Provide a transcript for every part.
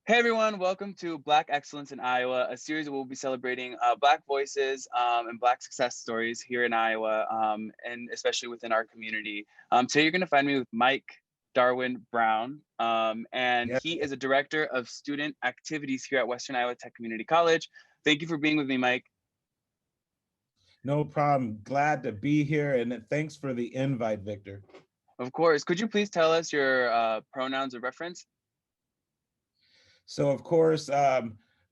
Hey everyone, welcome to Black Excellence in Iowa, a series where we'll be celebrating Black voices and Black success stories here in Iowa, and especially within our community. Today you're going to find me with Mike Darwin Brown, and Yeah, he is a director of student activities here at Western Iowa Tech Community College. Thank you for being with me, Mike. no problem. Glad to be here, and thanks for the invite, Victor. Of course, could you please tell us your pronouns of reference? So, of course,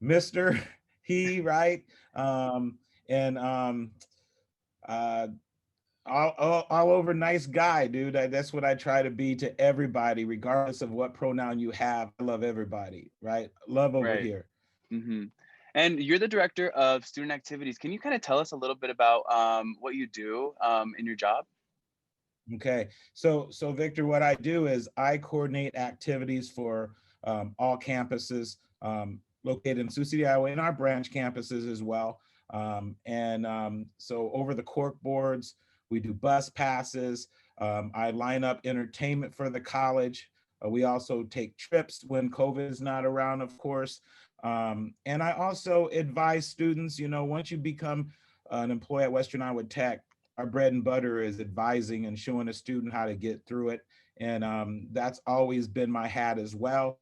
Mr. He, right? Um, and uh, all over nice guy, dude. That's what I try to be to everybody, regardless of what pronoun you have. I love everybody, right? Love over Right. here. hmm And you're the director of student activities. Can you kind of tell us a little bit about what you do in your job? Okay, so Victor, what I do is I coordinate activities for all campuses located in Sioux City, Iowa, and our branch campuses as well. So over the cork boards, we do bus passes. I line up entertainment for the college. We also take trips when COVID is not around, of course. And I also advise students. Once you become an employee at Western Iowa Tech, our bread and butter is advising and showing a student how to get through it. And that's always been my hat as well.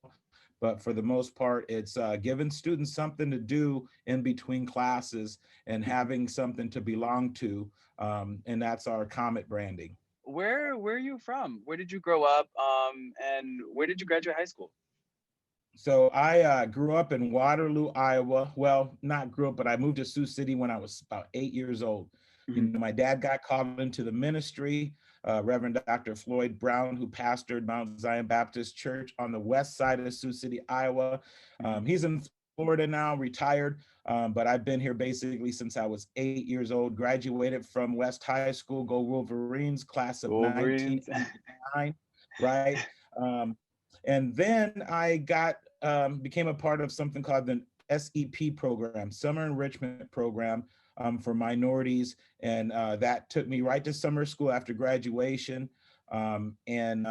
But for the most part, it's giving students something to do in between classes and having something to belong to. And that's our Comet branding. Where are you from? Where did you grow up? And where did you graduate high school? So I grew up in Waterloo, Iowa. Well, not grew up, but I moved to Sioux City when I was about 8 years old. Mhm. My dad got called into the ministry. Reverend Dr. Floyd Brown, who pastored Mount Zion Baptist Church on the west side of Sioux City, Iowa. Mhm. He's in Florida now, retired, but I've been here basically since I was 8 years old. Graduated from West High School, go Wolverines, class of Wolverines. 1989, right? Um, and then I became a part of something called the SEP program, Summer Enrichment Program, for minorities, and that took me right to summer school after graduation, and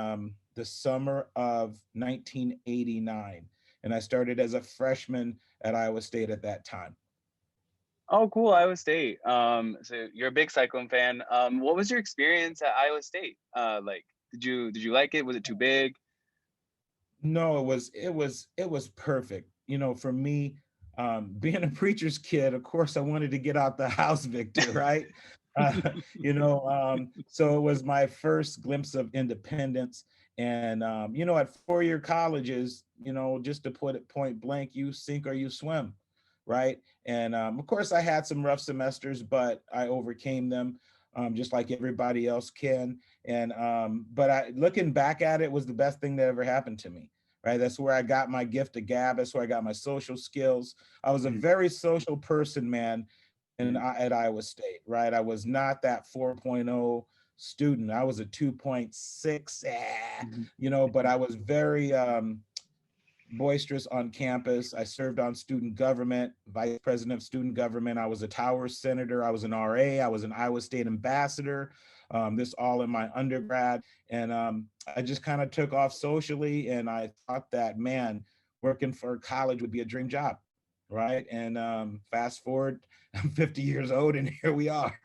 the summer of 1989, and I started as a freshman at Iowa State at that time. Oh, cool, Iowa State. So you're a big Cyclone fan. What was your experience at Iowa State? Like, did you like it? Was it too big? No, it was perfect. For me, being a preacher's kid, of course, I wanted to get out the house, Victor, right? So it was my first glimpse of independence. And at four-year colleges, just to put it point blank, you sink or you swim, right? And of course, I had some rough semesters, but I overcame them, just like everybody else can. And but looking back at it, was the best thing that ever happened to me, right? That's where I got my gift of gab. That's where I got my social skills. I was a Mhm. very social person, man, Mhm. at Iowa State, right? I was not that 4.0 student. I was a 2.6, Mhm. but I was very boisterous on campus. I served on student government, vice president of student government. I was a Tower senator. I was an RA. I was an Iowa State ambassador. This all in my undergrad. And I just kind of took off socially. And I thought that, man, working for college would be a dream job. Right. And fast forward, I'm 50 years old and here we are.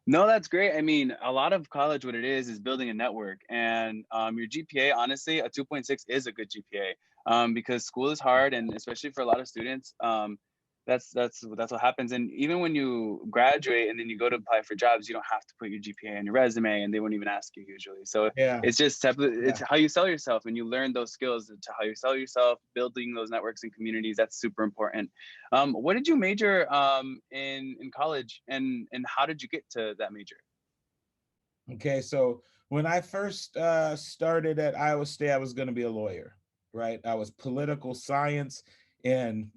No, that's great. I mean, a lot of college, what it is building a network. And your GPA, honestly, a 2.6 is a good GPA, because school is hard, and especially for a lot of students, that's what happens. And even when you graduate and then you go to apply for jobs, you don't have to put your GPA on your resume, and they won't even ask you usually. So Yeah. it's just it's Yeah. how you sell yourself, and you learn those skills to how you sell yourself, building those networks and communities. That's super important. What did you major in college, and how did you get to that major? Okay, so when I first started at Iowa State, I was going to be a lawyer, right? I was political science, and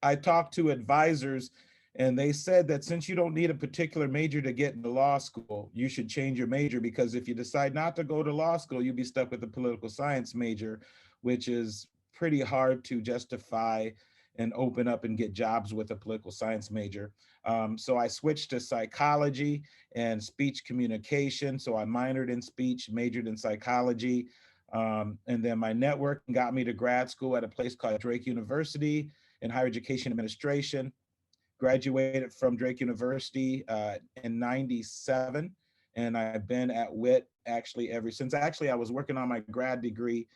I talked to advisors, and they said that since you don't need a particular major to get into law school, you should change your major because if you decide not to go to law school, you'll be stuck with a political science major, which is pretty hard to justify and open up and get jobs with a political science major. So I switched to psychology and speech communication. So I minored in speech, majored in psychology. And then my networking got me to grad school at a place called Drake University in higher education administration. Graduated from Drake University in '97, and I've been at WIT actually ever since. Actually, I was working on my grad degree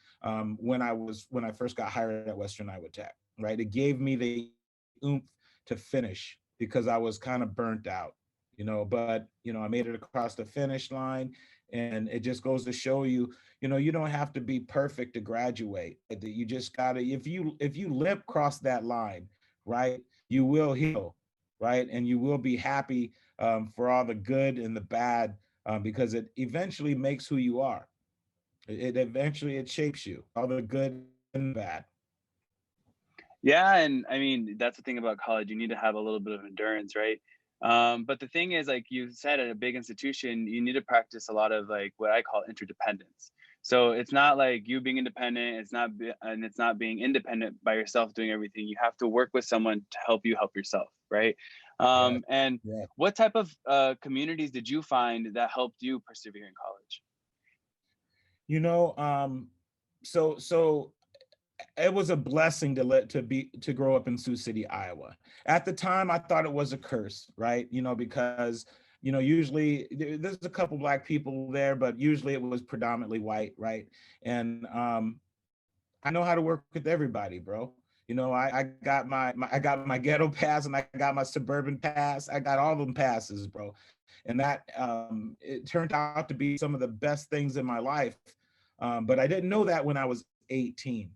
when I first got hired at Western Iowa Tech. Right, it gave me the oomph to finish because I was kind of burnt out, But I made it across the finish line, and it just goes to show you, you don't have to be perfect to graduate. You just gotta, if you limp across that line, right, you will heal, right, and you will be happy for all the good and the bad, because it eventually makes who you are. It eventually it shapes you, all the good and bad. Yeah, and I mean that's the thing about college. You need to have a little bit of endurance, right? But the thing is, like you said, at a big institution, you need to practice a lot of like what I call interdependence. So it's not like you being independent. And it's not being independent by yourself doing everything. You have to work with someone to help you help yourself, right? Yes, And yes. what type of communities did you find that helped you persevere in college? You know, so it was a blessing to grow up in Sioux City, Iowa. At the time, I thought it was a curse, right? Because usually there's a couple Black people there, but usually it was predominantly white, right? And I know how to work with everybody, bro. I got I got my ghetto pass and I got my suburban pass. I got all them passes, bro. And that it turned out to be some of the best things in my life. But I didn't know that when I was 18,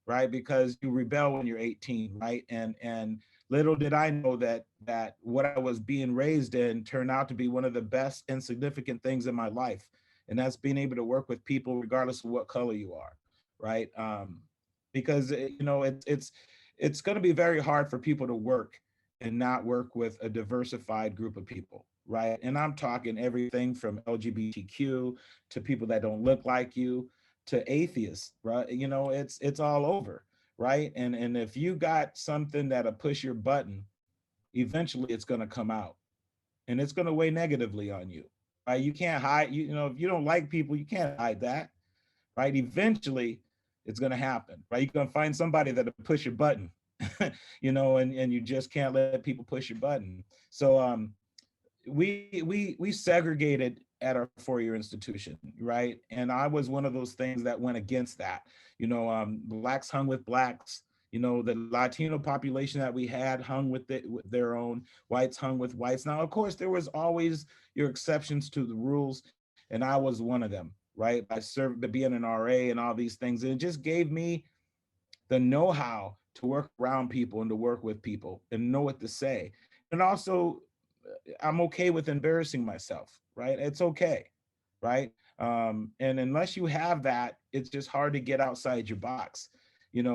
right? Because you rebel when you're 18, right? And little did I know that what I was being raised in turned out to be one of the best and significant things in my life. And that's being able to work with people regardless of what color you are, right? Because it's going to be very hard for people to work and not work with a diversified group of people, right? And I'm talking everything from LGBTQ to people that don't look like you to atheists, right? It's all over, right? And if you got something that'll push your button, eventually it's going to come out, and it's going to weigh negatively on you, right? You can't hide. If you don't like people, you can't hide that, right? Eventually, it's going to happen, right? You're going to find somebody that'll push your button, and you just can't let people push your button. So we segregated at our four-year institution, right? And I was one of those things that went against that. Blacks hung with blacks. The Latino population that we had hung with their own. Whites hung with whites. Now, of course, there was always your exceptions to the rules, and I was one of them, right? By being an RA and all these things, and it just gave me the know-how to work around people and to work with people and know what to say. And also, I'm okay with embarrassing myself, right? It's okay, right? And unless you have that, it's just hard to get outside your box,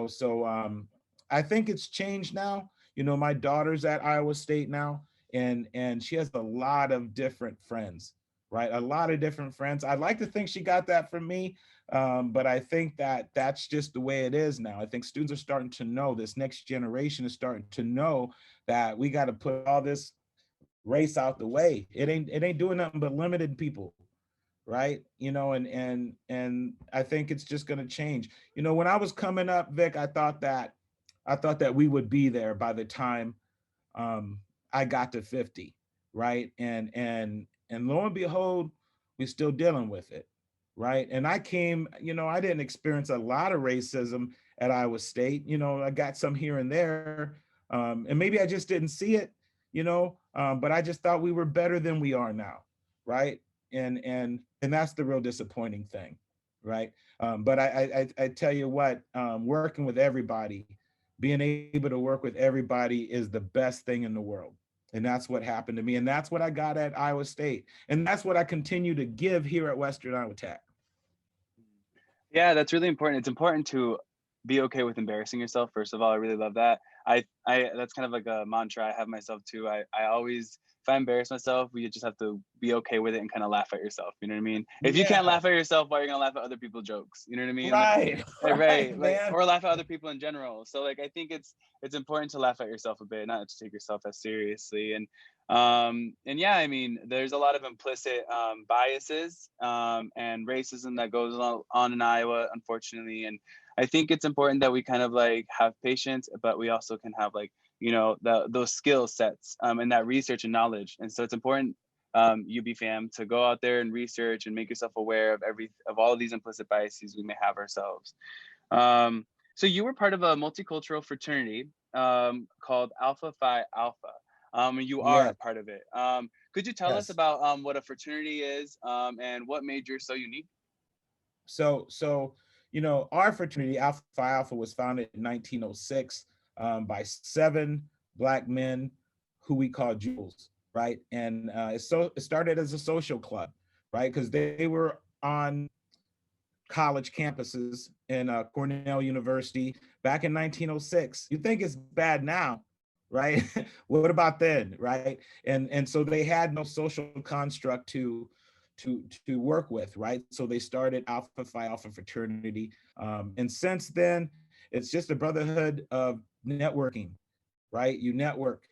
So I think it's changed now. My daughter's at Iowa State now, and she has a lot of different friends, right? A lot of different friends. I'd like to think she got that from me, but I think that that's just the way it is now. I think students are starting to know, this next generation is starting to know that we got to put all this race out the way. It ain't doing nothing but limited people, right? And I think it's just going to change. When I was coming up, Vic, I thought that we would be there by the time I got to 50, right? And lo and behold, we're still dealing with it, right? And I didn't experience a lot of racism at Iowa State. I got some here and there, and maybe I just didn't see it, but I just thought we were better than we are now, right? And that's the real disappointing thing, right? But I tell you what, working with everybody, being able to work with everybody is the best thing in the world. And that's what happened to me. And that's what I got at Iowa State. And that's what I continue to give here at Western Iowa Tech. Yeah, that's really important. It's important to be okay with embarrassing yourself. First of all, I really love that. I that's kind of like a mantra I have myself too. I always, if I embarrass myself, you just have to be okay with it and kind of laugh at yourself. You know what I mean? If you can't Yeah, laugh at yourself, why are you gonna laugh at other people's jokes? You know what I mean? right, right, Right, like, man. or laugh at other people in general. So like I think it's important to laugh at yourself a bit, not to take yourself as seriously. And And yeah, I mean, there's a lot of implicit biases and racism that goes on in Iowa, unfortunately. And I think it's important that we kind of like have patience, but we also can have like, you know, those skill sets and that research and knowledge. And so it's important, UB fam, to go out there and research and make yourself aware of all of these implicit biases we may have ourselves. Um, so you were part of a multicultural fraternity called Alpha Phi Alpha. You are Yeah. a part of it. Could you tell us Yes. about what a fraternity is and what made yours so unique? So our fraternity, Alpha Phi Alpha, was founded in 1906 by 7 Black men who we call jewels, right? And it started as a social club, right? Because they were on college campuses in Cornell University back in 1906. You think it's bad now, right? What about then, right? And so they had no social construct to work with, right? So they started Alpha Phi Alpha fraternity, and since then, it's just a brotherhood of networking, right? You network,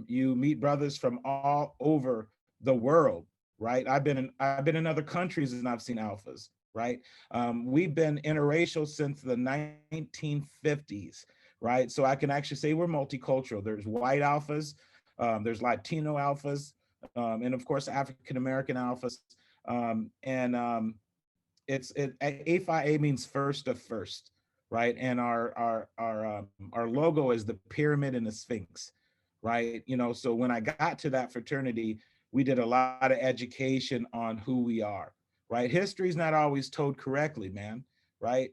you meet brothers from all over the world, right? I've been in other countries and I've seen alphas, right? We've been interracial since the 1950s, right? So I can actually say we're multicultural. There's white alphas, there's Latino alphas, and of course African American alphas, and A means first of first, right? And our logo is the pyramid and the sphinx, right? So when I got to that fraternity, we did a lot of education on who we are, right? History's not always told correctly, man, right?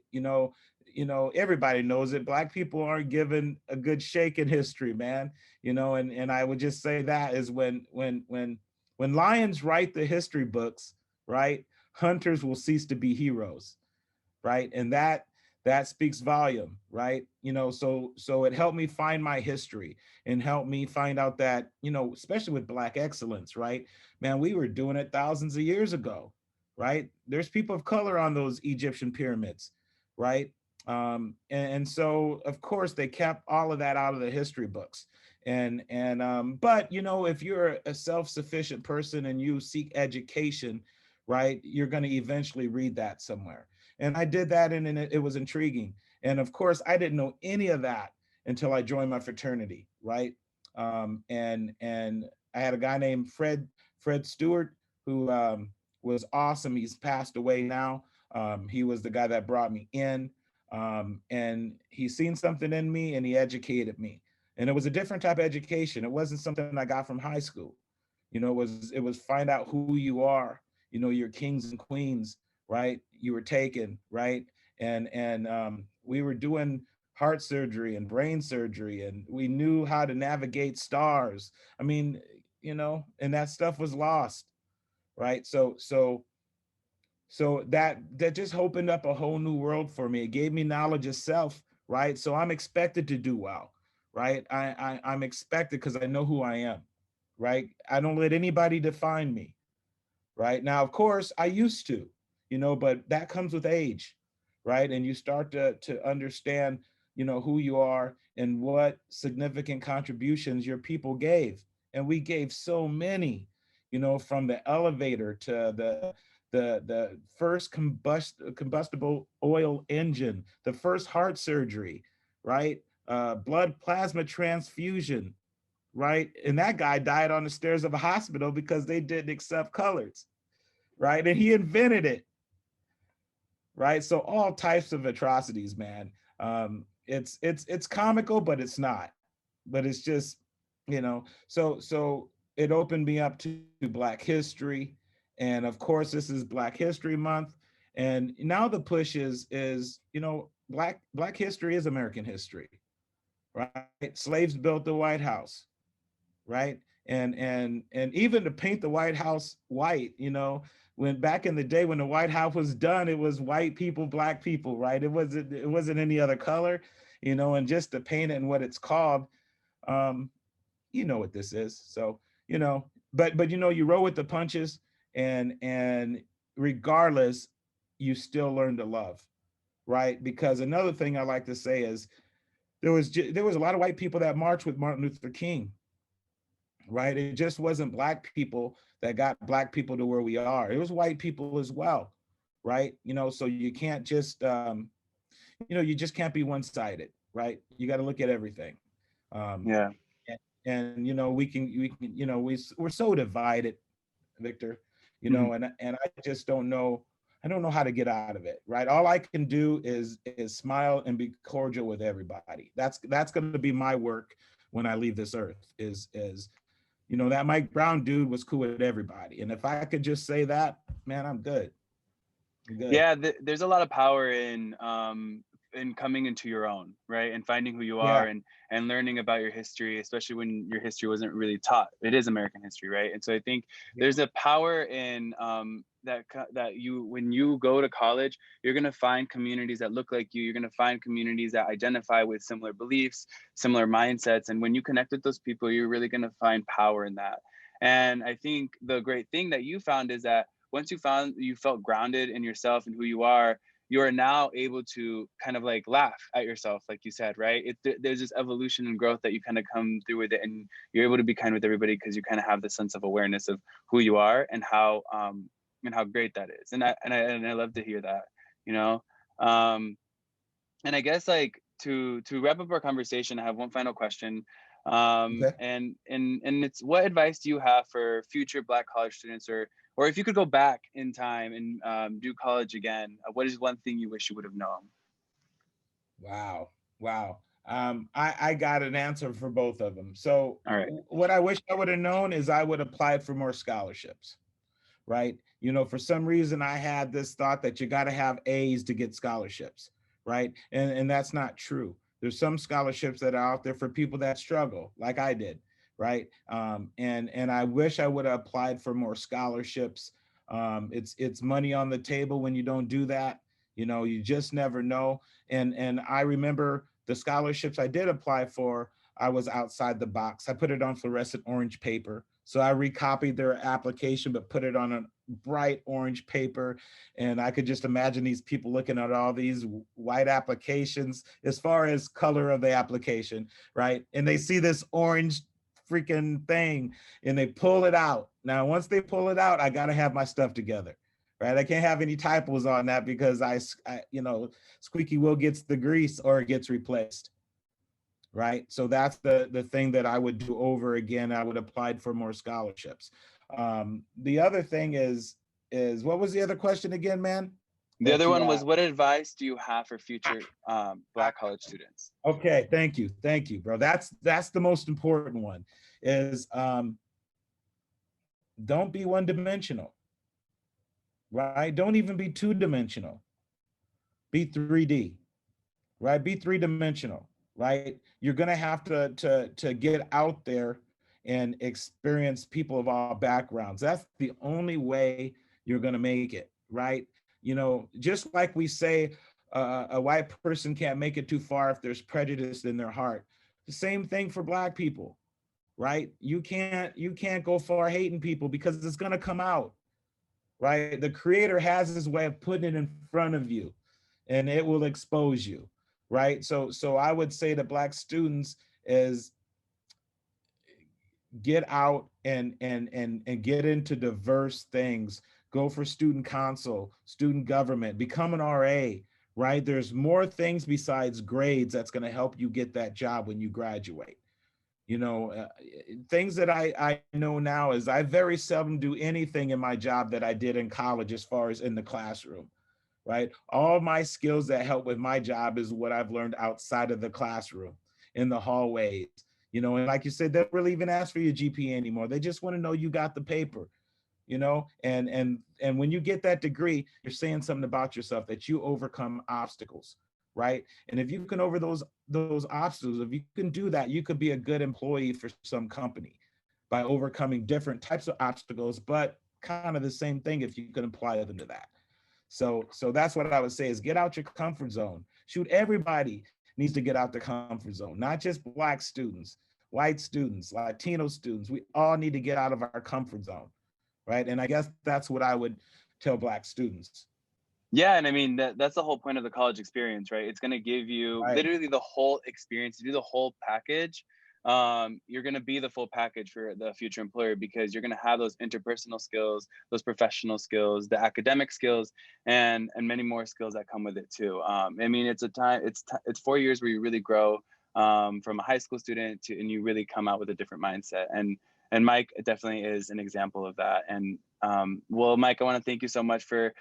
Everybody knows it. Black people aren't given a good shake in history, man. And I would just say that is when lions write the history books, right? Hunters will cease to be heroes, right? And that speaks volume, right? So it helped me find my history and helped me find out that, especially with Black excellence, right? Man, we were doing it thousands of years ago, right? There's people of color on those Egyptian pyramids, right? And so of course they kept all of that out of the history books. But if you're a self-sufficient person and you seek education, right, you're going to eventually read that somewhere. And I did that, and it was intriguing. And of course, I didn't know any of that until I joined my fraternity, right? And I had a guy named Fred Stewart who was awesome. He's passed away now. He was the guy that brought me in, and he seen something in me, and he educated me. And it was a different type of education. It wasn't something I got from high school. It was find out who you are. Your kings and queens, right? You were taken, right? And we were doing heart surgery and brain surgery, and we knew how to navigate stars. I mean, and that stuff was lost, right? So that just opened up a whole new world for me. It gave me knowledge of self, right? So I'm expected to do well, right? I'm expected because I know who I am, right? I don't let anybody define me, right? Now, of course, I used to, but that comes with age, right? And you start to understand, who you are and what significant contributions your people gave. And we gave so many, from the elevator to the first combustible oil engine, the first heart surgery, right? Blood plasma transfusion, right? And that guy died on the stairs of a hospital because they didn't accept colors, right? And he invented it, right? So all types of atrocities, man. It's comical, but it's not. But it's just, So it opened me up to Black history, and of course, this is Black History Month, and now the push is Black history is American history, right? Slaves built the White House, right? And even to paint the White House white, when back in the day when the White House was done, it was white people, Black people, right? It wasn't any other color, and just to paint it and what it's called, um, you know what this is. So, but you roll with the punches, and regardless, you still learn to love, right? Because another thing I like to say is there was a lot of white people that marched with Martin Luther King, right? It just wasn't Black people that got Black people to where we are. It was white people as well, right? So you can't just, you just can't be one-sided, right? You got to look at everything. Um, Yeah. and we can, we're so divided, Victor, Hmm. and I just don't know. I don't know how to get out of it, right? All I can do is smile and be cordial with everybody. That's going to be my work when I leave this earth. That Mike Brown dude was cool with everybody, and if I could just say that, man, I'm good. I'm good. Yeah, there's a lot of power in coming into your own, right? And finding who you Yeah, are, and learning about your history, especially when your history wasn't really taught. It is American history, right? And so I think yeah, there's a power in that you, when you go to college, you're going to find communities that look like you. You're going to find communities that identify with similar beliefs, similar mindsets, and when you connect with those people, you're really going to find power in that. And I think the great thing that you found is that once you felt grounded in yourself and who you are now able to kind of like laugh at yourself, like you said, right? There's this evolution and growth that you kind of come through with it, and you're able to be kind with everybody because you kind of have this sense of awareness of who you are and how great that is. And I love to hear that, you know. Um, and I guess like to wrap up our conversation, I have one final question. okay. And it's, what advice do you have for future Black college students, or if you could go back in time and do college again, what is one thing you wish you would have known? Wow, wow. I got an answer for both of them. So All right. what I wish I would have known is I would have applied for more scholarships, right? For some reason I had this thought that you got to have A's to get scholarships, right? And that's not true. There's some scholarships that are out there for people that struggle, like I did, right? And I wish I would have applied for more scholarships. It's money on the table when you don't do that. You just never know. And I remember the scholarships I did apply for. I was outside the box. I put it on fluorescent orange paper. So I recopied their application, but put it on a bright orange paper. And I could just imagine these people looking at all these white applications as far as color of the application, right? And they see this orange freaking thing and they pull it out. Now, once they pull it out, I got to have my stuff together. Right, I can't have any typos on that because squeaky wheel gets the grease or it gets replaced. Right, so that's the thing that I would do over again. I would apply for more scholarships. The other thing is what was the other question again, man? The That other you one was, asked. what advice do you have for future Black college students? Okay, thank you, bro. That's the most important one. Is don't be one dimensional, right? Don't even be two dimensional. Be 3D, right? Be three dimensional, right? You're gonna have to get out there and experience people of all backgrounds. That's the only way you're gonna make it, right? Just like we say, a white person can't make it too far if there's prejudice in their heart. The same thing for Black people, right? You can't go far hating people because it's gonna come out, right? The Creator has his way of putting it in front of you, and it will expose you, right? So I would say to Black students is get out and get into diverse things. Go for student council, student government, become an RA, right? There's more things besides grades that's going to help you get that job when you graduate. Things that I know now is I very seldom do anything in my job that I did in college as far as in the classroom, right? All my skills that help with my job is what I've learned outside of the classroom, in the hallways, and like you said, they don't really even ask for your GPA anymore. They just want to know you got the paper, and when you get that degree, you're saying something about yourself, that you overcome obstacles, right? And if you can over those obstacles, if you can do that, you could be a good employee for some company by overcoming different types of obstacles, but kind of the same thing if you can apply them to that. So that's what I would say is get out your comfort zone. Shoot, everybody needs to get out the comfort zone, not just Black students, white students, Latino students. We all need to get out of our comfort zone, right? And I guess that's what I would tell Black students. Yeah, and I mean that's the whole point of the college experience, right? It's going to give you Right. literally the whole experience, to do the whole package. you're going to be the full package for the future employer, because you're going to have those interpersonal skills, those professional skills, the academic skills, and many more skills that come with it too. I mean, it's 4 years where you really grow from a high school student to, and you really come out with a different mindset. And Mike definitely is an example of that. And well, Mike, I want to thank you so much for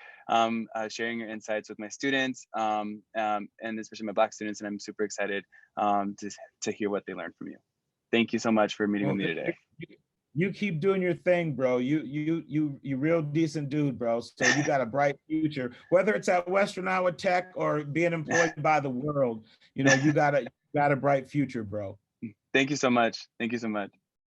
sharing your insights with my students, and especially my Black students. And I'm super excited to hear what they learned from you. Thank you so much for meeting with me today. You keep doing your thing, bro. You real decent dude, bro. So you got a bright future, whether it's at Western Iowa Tech or being employed by the world. You know, you got a bright future, bro. Thank you so much. Thank you so much.